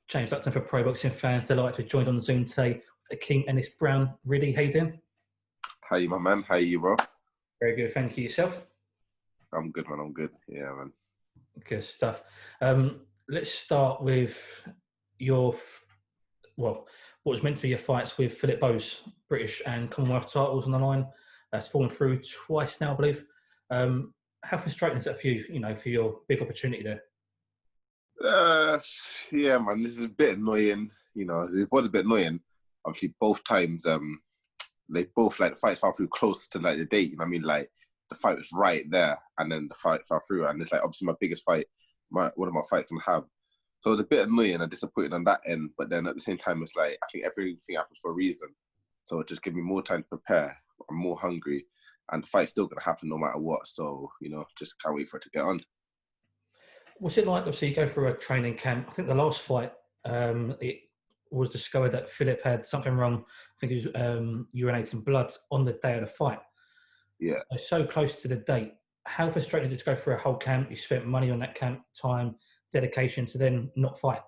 James Lupton for Pro Boxing fans. Delighted to be joined on Zoom today with Akeem Ennis Brown. Riddy, how you doing? How you, my man? How you, bro? Very good, thank you. Yourself? I'm good, man. I'm good. Yeah, man. Good stuff. Let's start with what was meant to be your fights with Philip Bowes, British and Commonwealth titles on the line. That's fallen through twice now, I believe. How frustrating is that for you, for your big opportunity there? Yeah, man. This is a bit annoying. It was a bit annoying. Obviously, both times, they both, the fights fell through close to, the date. You know what I mean? The fight was right there, and then the fight fell through. And it's, obviously my biggest fight, one of my fights can have. So it was a bit annoying and disappointed on that end. But then at the same time, it's I think everything happens for a reason. So it just gives me more time to prepare. I'm more hungry. And the fight's still going to happen no matter what. So, just can't wait for it to get on. What's it like? Obviously, you go through a training camp. I think the last fight, it was discovered that Philip had something wrong. I think he was urinating blood on the day of the fight. Yeah. So close to the date. How frustrating is it to go through a whole camp? You spent money on that camp, time, dedication to then not fight.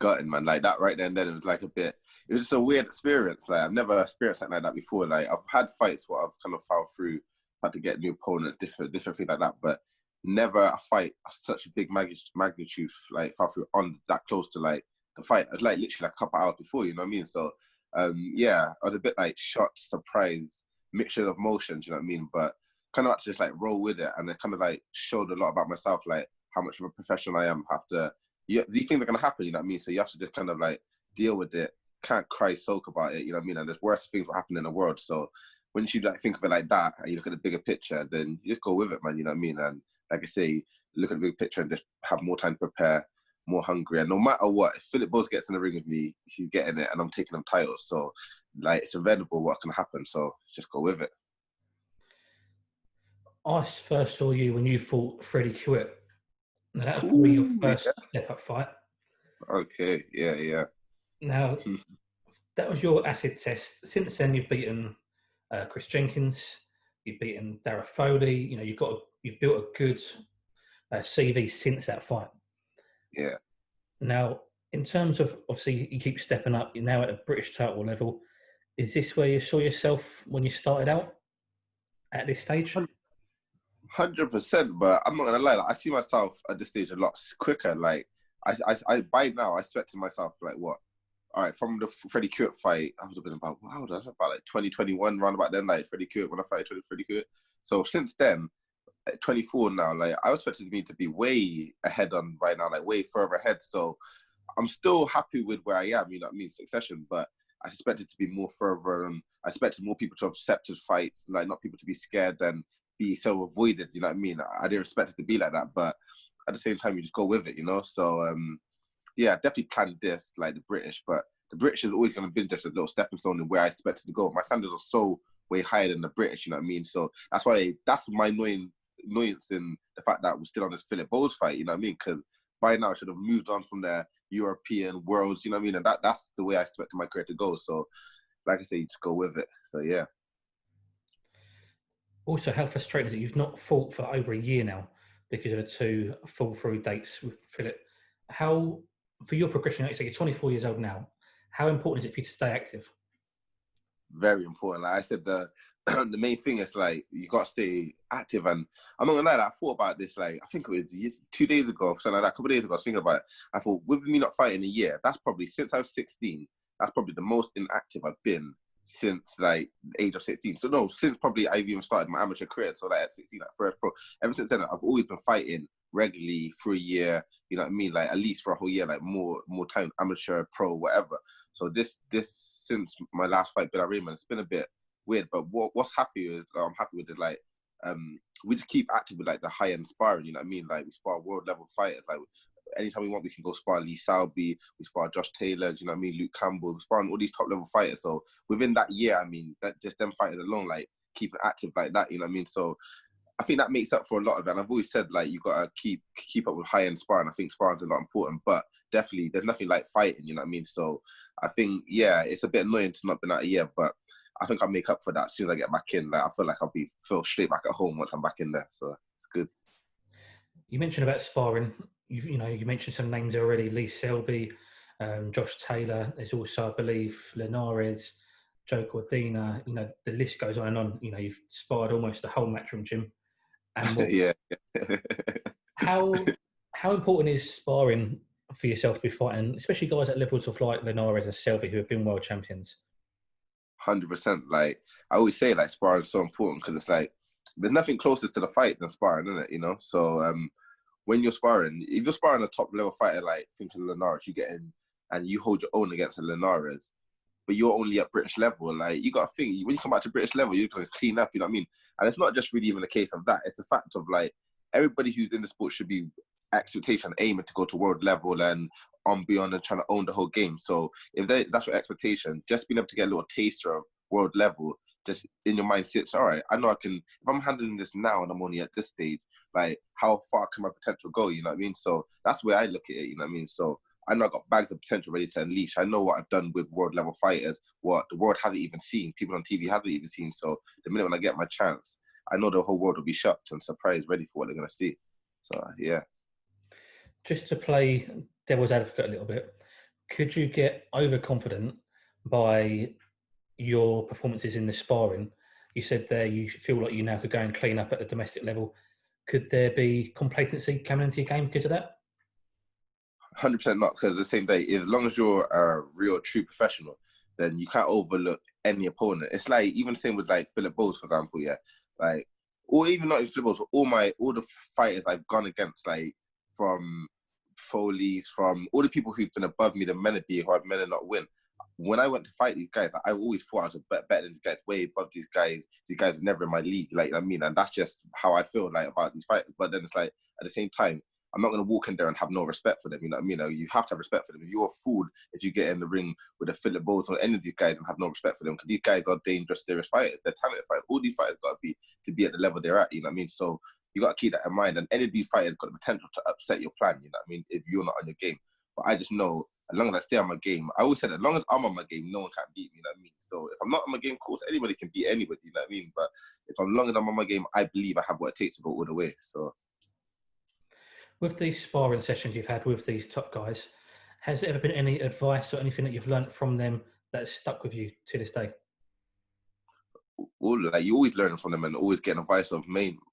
Gutting, man. That right then, it was it was just a weird experience. I've never experienced something like that before. I've had fights where I've kind of fell through, had to get a new opponent, different things like that, but never a fight of such a big magnitude, fell through on that close to the fight. It was literally a couple hours before, you know what I mean? So, yeah, I was a bit shocked, surprised, mixture of emotions, you know what I mean? But kind of actually just roll with it, and it kind of showed a lot about myself, how much of a professional I am. These things are going to happen, you know what I mean? So you have to just kind of deal with it. Can't cry, soak about it, you know what I mean? And there's worse things that happen in the world. So once you think of it like that, and you look at the bigger picture, then you just go with it, man, you know what I mean? And like I say, look at the big picture and just have more time to prepare, more hungry. And no matter what, if Philip Bowes gets in the ring with me, he's getting it, and I'm taking him titles. So it's inevitable what can happen. So just go with it. I first saw you when you fought Freddie Hewitt. Now, that was probably your first step-up fight. Okay, yeah. Now, that was your acid test. Since then, you've beaten Chris Jenkins, you've beaten Dara Foley. You've built a good CV since that fight. Yeah. Now, in terms of, obviously, you keep stepping up. You're now at a British title level. Is this where you saw yourself when you started out at this stage? 100%, but I'm not gonna lie. I see myself at this stage a lot quicker. I by now I expected myself what? All right, from the Freddie Hewitt fight, I was been about 2021, round about then, Freddie Hewitt when I fighted Freddie Hewitt. So since then, at 24 now, I expected me to be way ahead on right now, way further ahead. So I'm still happy with where I am, you know what I mean, succession, but I expected to be more further, and I expected more people to have accepted fights, not people to be scared and be so avoided, you know what I mean? I didn't expect it to be like that, but at the same time, you just go with it, So, yeah, definitely planned this, the British, but the British is always going to be just a little stepping stone in where I expected to go. My standards are so way higher than the British, you know what I mean? So that's my annoyance in the fact that we're still on this Philip Bowes fight, you know what I mean? Because by now I should have moved on from the European worlds, you know what I mean? And that's the way I expected my career to go. So, like I say, you just go with it. So, yeah. Also, how frustrating is it you've not fought for over a year now because of the two fall-through dates with Philip? How, for your progression, you're 24 years old now, how important is it for you to stay active? Very important. Like I said, the main thing is you got to stay active. And I'm not gonna lie, I thought about this I think it was 2 days ago, something like that, a couple of days ago. I was thinking about it. I thought, with me not fighting a year, that's probably since I was 16. That's probably the most inactive I've been since the age of 16. So no, since probably I've even started my amateur career. So at 16, first pro. Ever since then, I've always been fighting regularly for a year. You know what I mean? At least for a whole year, more time, amateur, pro, whatever. So this since my last fight, Bill Raymond, it's been a bit weird. But I'm happy with is we just keep active with the high end sparring. You know what I mean? We spar world level fighters. Anytime we want, we can go spar Lee Selby, we spar Josh Taylor, you know what I mean, Luke Campbell, we spar all these top level fighters. So within that year, I mean, that just them fighters alone, keeping active like that, you know what I mean? So I think that makes up for a lot of it. And I've always said you gotta keep up with high end sparring. I think sparring's a lot important, but definitely there's nothing like fighting, you know what I mean? So I think, yeah, it's a bit annoying to not been out a year, but I think I'll make up for that as soon as I get back in. I feel like I'll feel straight back at home once I'm back in there. So it's good. You mentioned about sparring. you mentioned some names already: Lee Selby, Josh Taylor. There's also, I believe, Linares, Joe Cordina. The list goes on and on. You've sparred almost the whole Matchroom gym and more. Yeah. How important is sparring for yourself to be fighting, especially guys at levels of like Linares and Selby who have been world champions? 100%. Like I always say, like sparring is so important because it's like there's nothing closer to the fight than sparring, isn't it? So when you're sparring, if you're sparring a top level fighter, like thinking Linares, you get in and you hold your own against a Linares, but you're only at British level. Like you got to think, when you come back to British level, you're gonna clean up. You know what I mean? And it's not just really even a case of that. It's the fact of like everybody who's in the sport should be expectation aiming to go to world level and on beyond and trying to own the whole game. So if that's your expectation, just being able to get a little taster of world level, just in your mind sits, all right, I know I can, if I'm handling this now and I'm only at this stage, like how far can my potential go? You know what I mean? So that's the way I look at it, you know what I mean? So I know I've got bags of potential ready to unleash. I know what I've done with world level fighters, what the world hasn't even seen, people on TV haven't even seen. So the minute when I get my chance, I know the whole world will be shocked and surprised, ready for what they're going to see. So, yeah. Just to play devil's advocate a little bit, could you get overconfident by your performances in the sparring? You said there you feel like you now could go and clean up at the domestic level. Could there be complacency coming into your game because of that? 100% not, because at the same day, as long as you're a real, true professional, then you can't overlook any opponent. It's like, even the same with like Philip Bowes, for example, yeah. Like, or even not even Philip Bowes, but all the fighters I've gone against, like, from Foley's, from all the people who've been above me, the Menady, who I've men not win. When I went to fight these guys, I always thought I was better than these guys, way above these guys. These guys are never in my league, like, you know what I mean? And that's just how I feel, like, about these fighters. But then it's like, at the same time, I'm not going to walk in there and have no respect for them, you know what I mean? You have to have respect for them. If you're a fool, if you get in the ring with a Philip Bowes or any of these guys and have no respect for them, because these guys are dangerous, serious fighters. They're talented fighters. All these fighters got to be at the level they're at, you know what I mean? So you got to keep that in mind. And any of these fighters got the potential to upset your plan, you know what I mean, if you're not on your game. But I just know, as long as I stay on my game, I always said, as long as I'm on my game, no one can beat me, you know what I mean? So if I'm not on my game, of course, anybody can beat anybody, you know what I mean? But if I'm long as I'm on my game, I believe I have what it takes to go all the way, so. With these sparring sessions you've had with these top guys, has there ever been any advice or anything that you've learnt from them that's stuck with you to this day? Like you always learn from them and always get advice of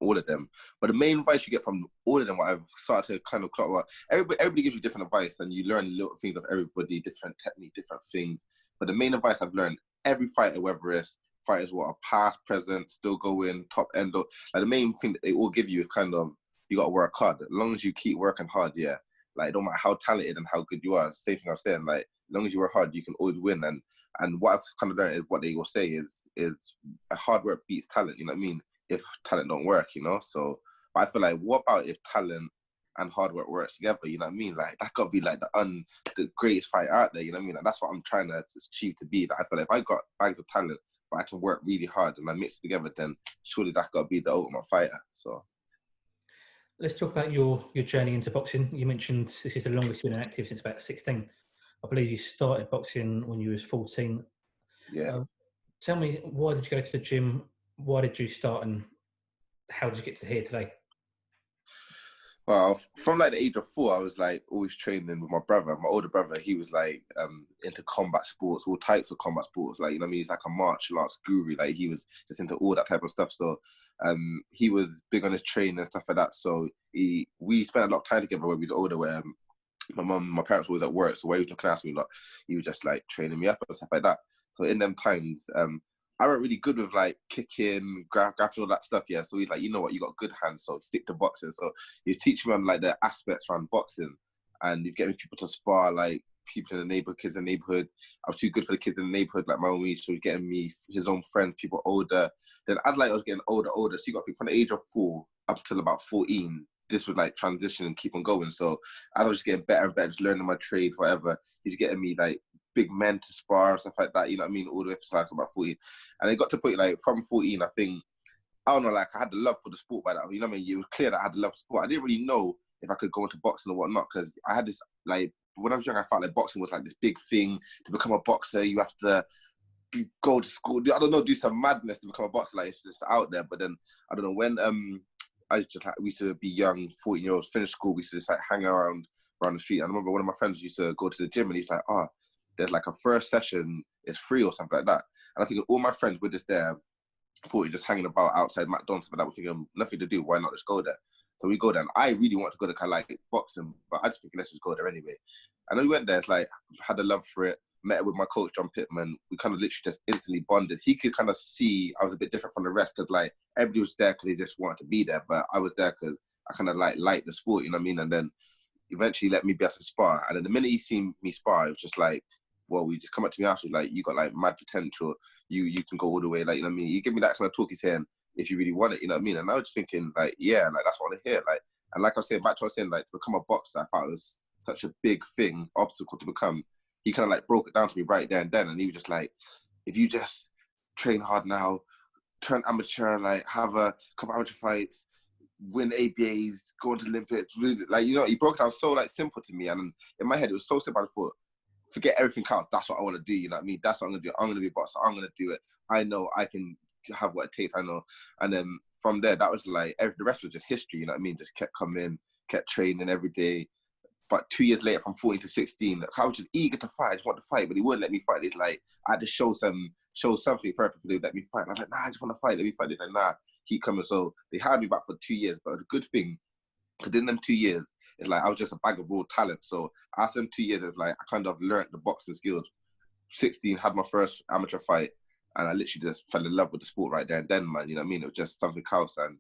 all of them. But the main advice you get from all of them, what I've started to kind of clock about, everybody gives you different advice and you learn little things of everybody, different technique, different things. But the main advice I've learned, every fighter, whether it's fighters what are past, present, still going, top end, like the main thing that they all give you is kind of, you got to work hard. As long as you keep working hard, yeah. Like, no matter how talented and how good you are, same thing I was saying, like, as long as you work hard, you can always win. And what I've kind of learned is what they will say is hard work beats talent, you know what I mean? If talent don't work, you know? So, but I feel like, what about if talent and hard work works together, you know what I mean? Like, that got to be like the greatest fight out there, you know what I mean? And that's what I'm trying to achieve to be. That I feel like if I got bags of talent, but I can work really hard and I mix it together, then surely that's got to be the ultimate fighter, so. Let's talk about your journey into boxing. You mentioned this is the longest you've been active since about 16. I believe you started boxing when you was 14. Yeah. Tell me, why did you go to the gym? Why did you start and how did you get to here today? Well, from like the age of 4, I was like always training with my brother. My older brother, he was like into combat sports, all types of combat sports. Like, you know what I mean? He's like a martial arts guru. Like, he was just into all that type of stuff. So he was big on his training and stuff like that. So we spent a lot of time together when we were older, where my parents were always at work. So where he was looking after me, like, he was just like training me up and stuff like that. So in them times, I wasn't really good with like kicking, grappling, all that stuff, yeah. So he's like, you know what, you got good hands, so stick to boxing. So he teach me on like the aspects around boxing, and he's getting people to spar like people in the neighborhood, kids in the neighborhood. I was too good for the kids in the neighborhood, like my own age. So he's getting me his own friends, people older. Then as like I was getting older. So you got to think from the age of 4 up till about 14. This was like transition and keep on going. So as I was just getting better and better, just learning my trade, whatever. He's getting me like big men to spar and stuff like that, you know what I mean? All the way up to like about 14. And it got to put like from 14, I think, I don't know, like I had the love for the sport by that, you know what I mean? It was clear that I had the love for sport. I didn't really know if I could go into boxing or whatnot, because I had this, like, when I was young, I felt like boxing was like this big thing. To become a boxer, you have to go to school, I don't know, do some madness to become a boxer. Like, it's just out there. But then, I don't know, when I just like, we used to be young 14-year-olds, finish school, we used to just like hang around the street. And I remember one of my friends used to go to the gym, and he's like, oh, there's like a first session, it's free or something like that. And I think all my friends were just there, 40, just hanging about outside McDonald's, but I was thinking nothing to do, why not just go there? So we go there, and I really want to go to kind of like boxing, but I just think let's just go there anyway. And then we went there, it's like, had a love for it, met with my coach, John Pittman. We kind of literally just instantly bonded. He could kind of see I was a bit different from the rest, because like everybody was there because they just wanted to be there, but I was there because I kind of like liked the sport, you know what I mean? And then eventually let me be able to spar. And then the minute he seen me spar, it was just like, well, we just come up to me after, like, you got like mad potential. You can go all the way, like, you know what I mean? You give me that kind of talk, he's saying, if you really want it, you know what I mean? And I was thinking, like, yeah, like that's what I want to hear. Like, and like I was saying, back to what I was saying, like, to become a boxer, I thought it was such a big thing, obstacle to become. He kind of like broke it down to me right there and then. And he was just like, if you just train hard now, turn amateur, like have a couple amateur fights, win ABAs, go into Olympics, really, like, you know, he broke it down so like simple to me. And in my head, it was so simple. I thought, forget everything else. That's what I want to do. You know what I mean? That's what I'm going to do. I'm going to be a boxer. I'm going to do it. I know I can have what it takes. I know. And then from there, that was like, the rest was just history. You know what I mean? Just kept coming, kept training every day. But 2 years later, from 14 to 16, I was just eager to fight. I just wanted to fight, but he wouldn't let me fight. It's like, I had to show something for people to let me fight. And I was like, nah, I just want to fight. Let me fight. He's like, nah, keep coming. So they had me back for 2 years. But it was a good thing, because in them 2 years, it's like I was just a bag of raw talent. So after them 2 years, it's like I kind of learned the boxing skills. 16, had my first amateur fight, and I literally just fell in love with the sport right there and then, man. You know what I mean? It was just something else, and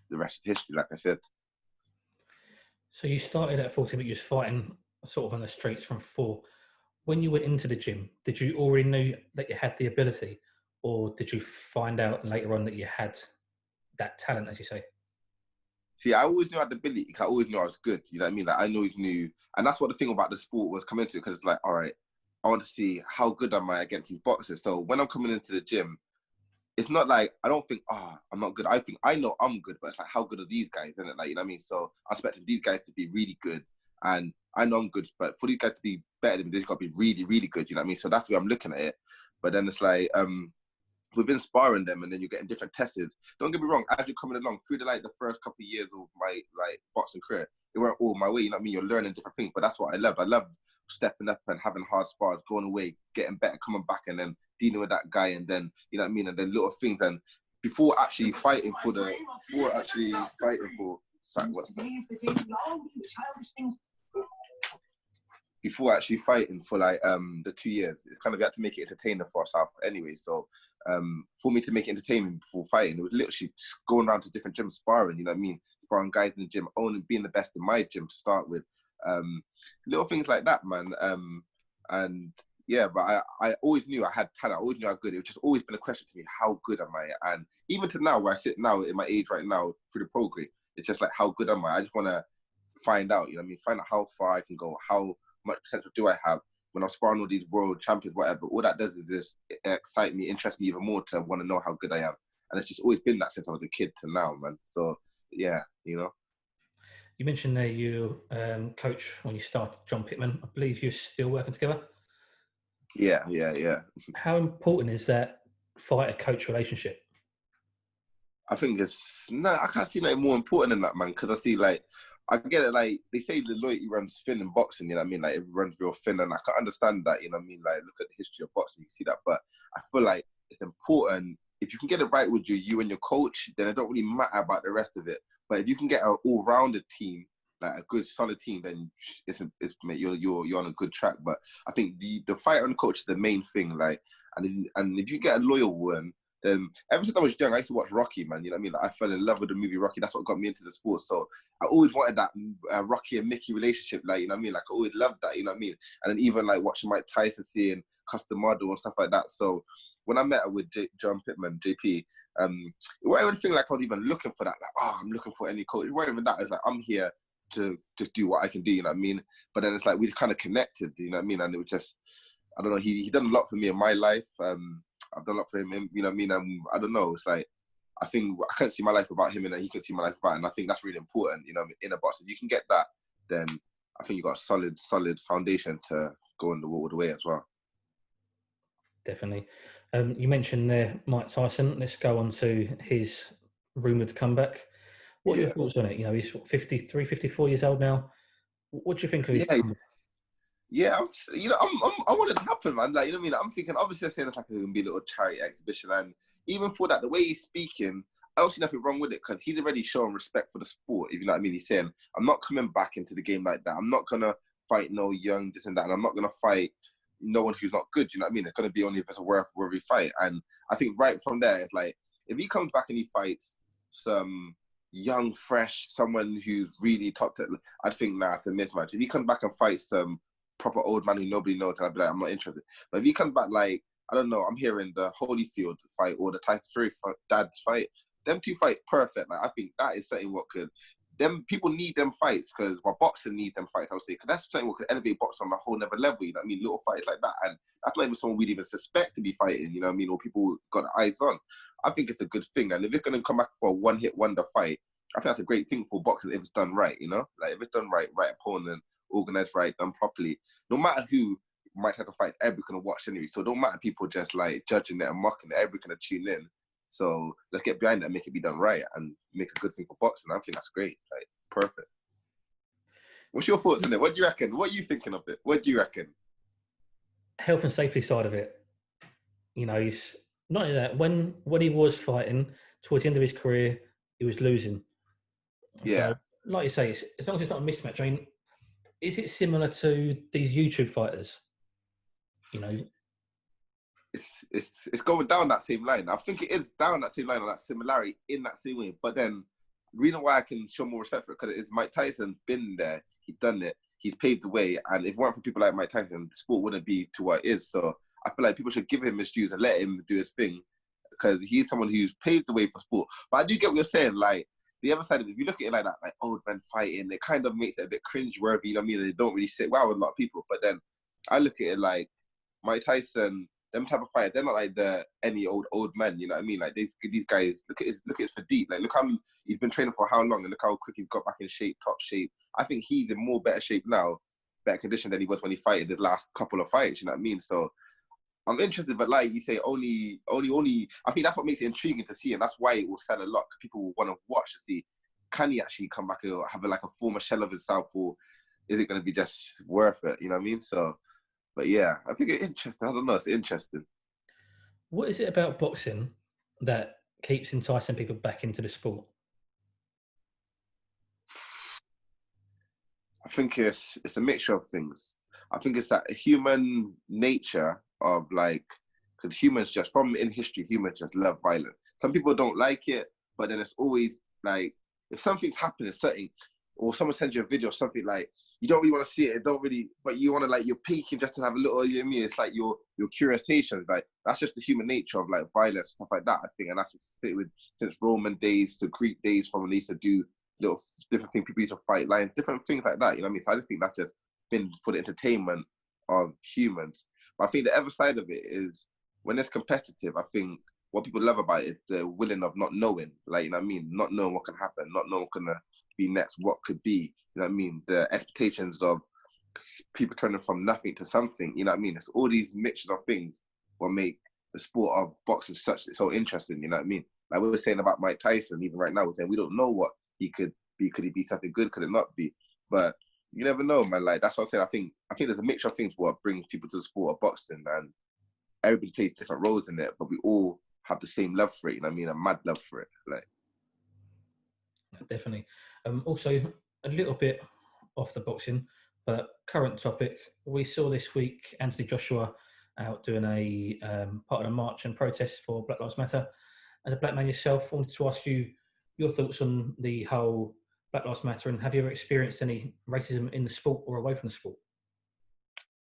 the rest is history, like I said. So you started at 14, but you was fighting sort of on the streets from 4. When you went into the gym, did you already know that you had the ability, or did you find out later on that you had that talent, as you say? See, I always knew I had the ability. I always knew I was good. You know what I mean? Like, I always knew. And that's what the thing about the sport was coming to, because it's like, all right, I want to see how good am I against these boxers. So when I'm coming into the gym, it's not like, I don't think, I'm not good. I think I know I'm good, but it's like, how good are these guys, isn't it? Like, you know what I mean? So I'm expecting these guys to be really good. And I know I'm good, but for these guys to be better than me, they've got to be really, really good. You know what I mean? So that's the way I'm looking at it. But then it's like, within sparring them, and then you're getting different tested. Don't get me wrong, as you're coming along through the first couple of years of my like boxing career, it weren't all my way, you know what I mean? You're learning different things, but that's what I loved. I loved stepping up and having hard spars, going away, getting better, coming back, and then dealing with that guy, and then, you know what I mean? And then little things, and before actually fighting for, sorry, what's that? Before actually fighting for like the 2 years, it's kind of, we had to make it entertaining for ourselves anyway. So for me to make it entertaining before fighting, it was literally just going around to different gyms sparring, you know what I mean? Sparring guys in the gym, only being the best in my gym to start with. Little things like that, man. And yeah, but I always knew I had talent. I always knew I was good. It was just always been a question to me, how good am I? And even to now, where I sit now in my age right now through the pro grade, it's just like, how good am I? I just want to find out, you know what I mean? Find out how far I can go, how much potential do I have when I'm sparring all these world champions, whatever. All that does is just excite me, interest me even more to want to know how good I am. And it's just always been that since I was a kid to now, man. So yeah, you know. You mentioned there you coach when you started, John Pittman. I believe you're still working together. Yeah. How important is that fighter-coach relationship? I think I can't see nothing more important than that, man. Because I see, like, I get it, like, they say the loyalty runs thin in boxing, you know what I mean? Like, it runs real thin, and I can understand that, you know what I mean? Like, look at the history of boxing, you see that. But I feel like it's important. If you can get it right with you and your coach, then it don't really matter about the rest of it. But if you can get an all-rounded team, like a good, solid team, then mate, you're on a good track. But I think the fighter and the coach is the main thing, like, and if you get a loyal one, ever since I was young, I used to watch Rocky, man. You know what I mean? Like, I fell in love with the movie Rocky. That's what got me into the sport. So I always wanted that Rocky and Mickey relationship. Like, you know what I mean? Like, I always loved that. You know what I mean? And then even like watching Mike Tyson, seeing Custom Model and stuff like that. So when I met with John Pittman, JP, it wasn't anything like I was even looking for that. Like, I'm looking for any coach. It wasn't even that. It's like, I'm here to just do what I can do. You know what I mean? But then it's like we kind of connected. You know what I mean? And it was just, I don't know. He done a lot for me in my life. I've done a lot for him, you know what I mean? I don't know, it's like, I think I can't see my life without him, and then he can see my life without, and I think that's really important, you know, in a box. If you can get that, then I think you've got a solid foundation to go all the way as well. Definitely. You mentioned there Mike Tyson. Let's go on to his rumoured comeback. What are your Yeah, thoughts on it? You know, he's what, 53, 54 years old now. What do you think of his yeah, comeback? yeah. I want it to happen, man. Like, you know what I mean? I'm thinking, obviously, I'm saying it's like it's gonna be a little charity exhibition, and even for that, the way he's speaking, I don't see nothing wrong with it because he's already shown respect for the sport. If you know what I mean, he's saying, "I'm not coming back into the game like that. I'm not gonna fight no young this and that, and I'm not gonna fight no one who's not good." You know what I mean? It's gonna be only if it's a where we fight, and I think right from there, it's like if he comes back and he fights some young, fresh, someone who's really top, I'd think nah, it's a mismatch. If he comes back and fights some proper old man who nobody knows, and I'd be like, I'm not interested. But if he comes back like, I don't know, I'm hearing the Holyfield fight or the Tyson Fury dad's fight, them two fight perfect. Like, I think that is something what could, them people need them fights because boxing needs them fights, I would say, because that's something what could elevate boxing on a whole nother level, you know what I mean? Little fights like that. And that's not even someone we'd even suspect to be fighting, you know what I mean? Or people got the eyes on. I think it's a good thing. And if it's going to come back for a one-hit wonder fight, I think that's a great thing for boxing if it's done right, you know? Like, if it's done right opponent, organised right, done properly, no matter who might have to fight, everybody's going to watch anyway. So it don't matter people just like judging it and mocking it, everybody's going to tune in. So let's get behind it and make it be done right and make a good thing for boxing. I think that's great. Like, perfect. What's your thoughts on it? What do you reckon? What are you thinking of it? What do you reckon? Health and safety side of it. You know, he's not only that. When he was fighting towards the end of his career, he was losing. Yeah. So, like you say, as long as it's not a mismatch. I mean, is it similar to these YouTube fighters? You know, It's going down that same line. I think it is down that same line or that similarity in that same way. But then the reason why I can show more respect for it because it's Mike Tyson been there, he's done it, he's paved the way, and if it weren't for people like Mike Tyson, the sport wouldn't be to what it is. So I feel like people should give him his dues and let him do his thing because he's someone who's paved the way for sport. But I do get what you're saying, like the other side of it, if you look at it like that, like old men fighting, it kind of makes it a bit cringe-worthy, you know what I mean? They don't really sit well with a lot of people. But then I look at it like Mike Tyson, them type of fighters, they're not like any old men, you know what I mean? Like these guys, look at his physique. Like look how he's been training for how long and look how quick he's got back in shape, top shape. I think he's in more better shape now, better condition than he was when he fighted the last couple of fights, you know what I mean? So I'm interested, but like you say, only I think that's what makes it intriguing to see, and that's why it will sell a lot. People will want to watch to see, can he actually come back and have like a former shell of himself, or is it going to be just worth it? You know what I mean? So, but yeah, I think it's interesting. I don't know, it's interesting. what is it about boxing that keeps enticing people back into the sport? I think it's a mixture of things. I think it's that human nature of like, because humans just from in history, humans just love violence. Some people don't like it, but then it's always like if something's happening, something, or someone sends you a video or something like you don't really want to see it, don't really, but you want to like you're peeking just to have a little. You know what I mean? It's like your curiosity, like that's just the human nature of like violence stuff like that. I think, and that's just sit with since Roman days to Greek days, from when they used to do little different things. People used to fight lions, different things like that. You know what I mean? So I just think that's just been for the entertainment of humans. But I think the other side of it is when it's competitive. I think what people love about it is the willing of not knowing, like you know what I mean, not knowing what can happen, not knowing what's gonna be next, what could be. You know what I mean? The expectations of people turning from nothing to something. You know what I mean? It's all these mixtures of things what make the sport of boxing so interesting. You know what I mean? Like we were saying about Mike Tyson, even right now, we're saying we don't know what he could be. Could he be something good? Could it not be? But you never know, man. Like that's what I'm saying. I think there's a mixture of things what brings people to the sport of boxing, and everybody plays different roles in it, but we all have the same love for it. You know what I mean? A mad love for it. Like Definitely. Also, a little bit off the boxing, but current topic. We saw this week Anthony Joshua out doing a part of a march and protest for Black Lives Matter. As a black man yourself, I wanted to ask you your thoughts on the whole Black Lives Matter, and have you ever experienced any racism in the sport or away from the sport?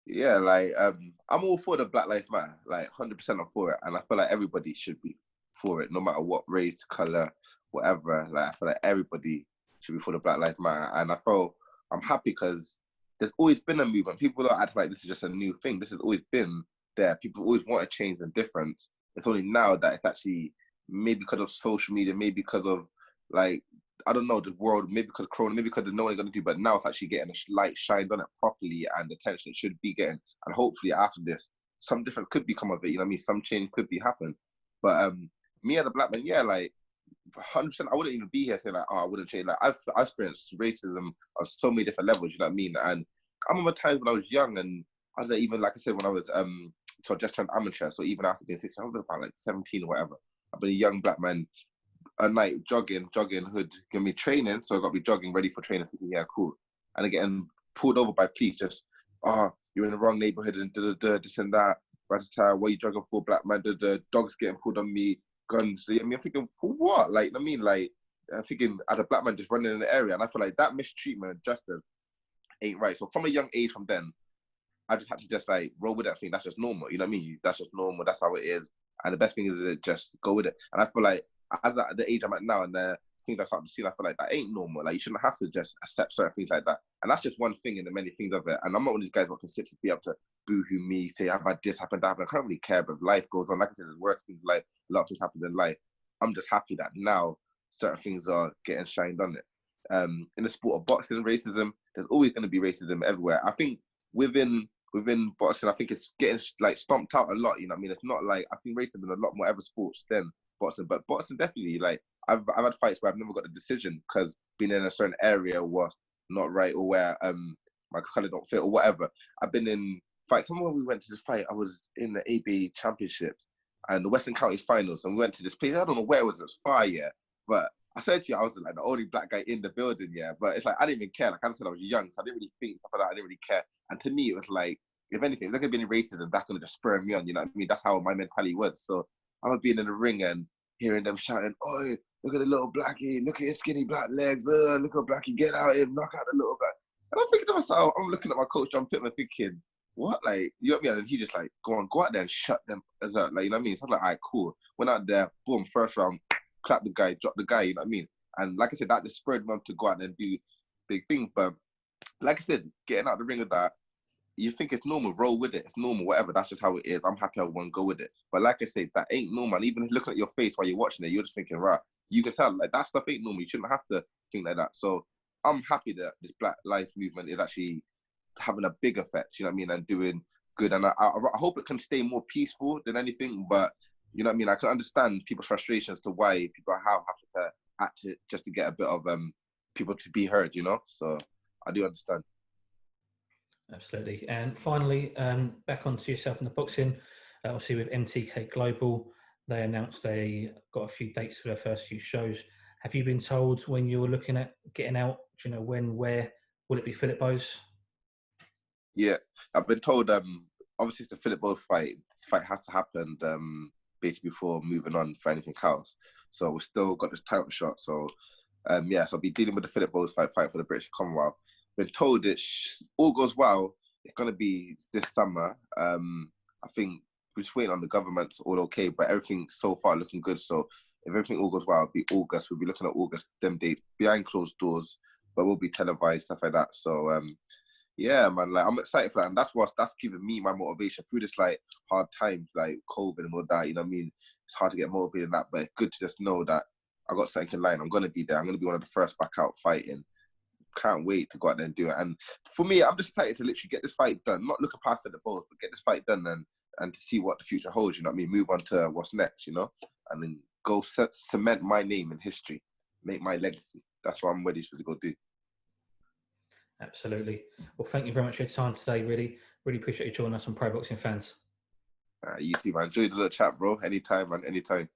yeah, like I'm all for the Black Lives Matter, like 100% I'm for it, and I feel like everybody should be for it, no matter what race, color, whatever. Like I feel like everybody should be for the Black Lives Matter, and I'm happy because there's always been a movement. People don't act like this is just a new thing. This has always been there. People always want a change and difference. It's only now that it's actually maybe because of social media, maybe because of like I don't know, the world, maybe because of Corona, maybe because there's no one going to do, but now it's actually getting a light shined on it properly and the attention it should be getting. And hopefully after this, some different could become of it, you know what I mean? Some change could be happen. But me as a black man, yeah, like 100%, I wouldn't even be here saying like, oh, I wouldn't change. Like, I've experienced racism on so many different levels. You know what I mean? And I remember times when I was young, and I was like, even like I said, when I was so just turned amateur. So even after being 16, I was about like 17 or whatever. I've been a young black man at night jogging, hood, give me training. So I got to be jogging, ready for training. Thinking, yeah, cool. And then getting pulled over by police, just you're in the wrong neighborhood and this and that. Ratata, what are you jogging for, black man? The dogs getting pulled on me, guns. I mean, I'm thinking, for what? Like, I mean, like, I'm thinking, as a black man just running in the area, and I feel like that mistreatment and justice ain't right. So from a young age, from then, I just had to just like roll with that thing. That's just normal. You know what I mean? That's just normal. That's how it is. And the best thing is to just go with it. And I feel like as at the age I'm at now, and the things I start to see, I feel like that ain't normal. Like, you shouldn't have to just accept certain things like that. And that's just one thing in the many things of it. And I'm not one of these guys who can sit to be able to boohoo me, say I've had this happen, that happen. I can't really care, but life goes on. Like I said, there's worse things in life. A lot of things happen in life. I'm just happy that now certain things are getting shined on it. In the sport of boxing, racism, there's always going to be racism everywhere. I think within boxing, I think it's getting like stomped out a lot. You know what I mean? It's not like, I've seen racism in a lot more other sports than boxing, but boxing definitely, like, I've had fights where I've never got a decision because being in a certain area was not right, or where my colour don't fit or whatever. I've been in fights. Somewhere we went to this fight, I was in the ABA Championships and the Western Counties finals, and we went to this place. I don't know where it was far, yeah, but I said to you, I was like the only black guy in the building, yeah. But it's like, I didn't even care. Like I said, I was young, so I didn't really think stuff like that. I didn't really care. And to me, it was like, if anything, if there's gonna be any racism, that's gonna just spur me on. You know what I mean? That's how my mentality was. So I was being in the ring and hearing them shouting, "Oh, look at the little blackie! Look at his skinny black legs! Look at blackie! Get out here! Knock out the little black!" And I'm thinking to myself, I'm looking at my coach John Pittman, thinking, "What? Like, you know what I mean?" And he just like, go out there and shut them as a, like, you know what I mean? So I was like, "All right, cool." Went out there, boom, first round, clap the guy, drop the guy. You know what I mean? And like I said, that just spurred me on to go out there and do big things. But like I said, getting out the ring of that, you think it's normal, roll with it. It's normal, whatever. That's just how it is. I'm happy I want to go with it. But like I said, that ain't normal. And even looking at your face while you're watching it, you're just thinking, right, you can tell, like, that stuff ain't normal. You shouldn't have to think like that. So I'm happy that this Black Lives Movement is actually having a big effect, you know what I mean, and doing good. And I hope it can stay more peaceful than anything. But, you know what I mean, I can understand people's frustrations to why people have to act just to get a bit of people to be heard, you know? So I do understand. Absolutely. And finally, back onto yourself in the boxing. Obviously, with MTK Global, they announced they got a few dates for their first few shows. Have you been told when you were looking at getting out? Do you know when, where? Will it be Philip Bowes? Yeah, I've been told. Obviously, it's the Philip Bowes fight. This fight has to happen basically before moving on for anything else. So we've still got this title shot. So yeah, so I'll be dealing with the Philip Bowes fight for the British Commonwealth. Been told that all goes well, it's going to be this summer. I think we're just waiting on the government's all okay, but everything's so far looking good. So if everything all goes well, it'll be August. We'll be looking at August, them dates behind closed doors, but we'll be televised, stuff like that. So yeah, man, like, I'm excited for that, and that's giving me my motivation through this like hard times, like COVID and all that. You know what I mean? It's hard to get motivated in that, but it's good to just know that I got something in line. I'm gonna be there. I'm gonna be one of the first back out fighting. Can't wait to go out there and do it. And for me, I'm just excited to literally get this fight done. Not looking past the balls, but get this fight done and to see what the future holds. You know what I mean? Move on to what's next. You know, and then go cement my name in history, make my legacy. That's what I'm ready to go do. Absolutely. Well, thank you very much for your time today. Really, really appreciate you joining us on Pro Boxing Fans. You too, man. Enjoy the little chat, bro. Anytime, man. Anytime.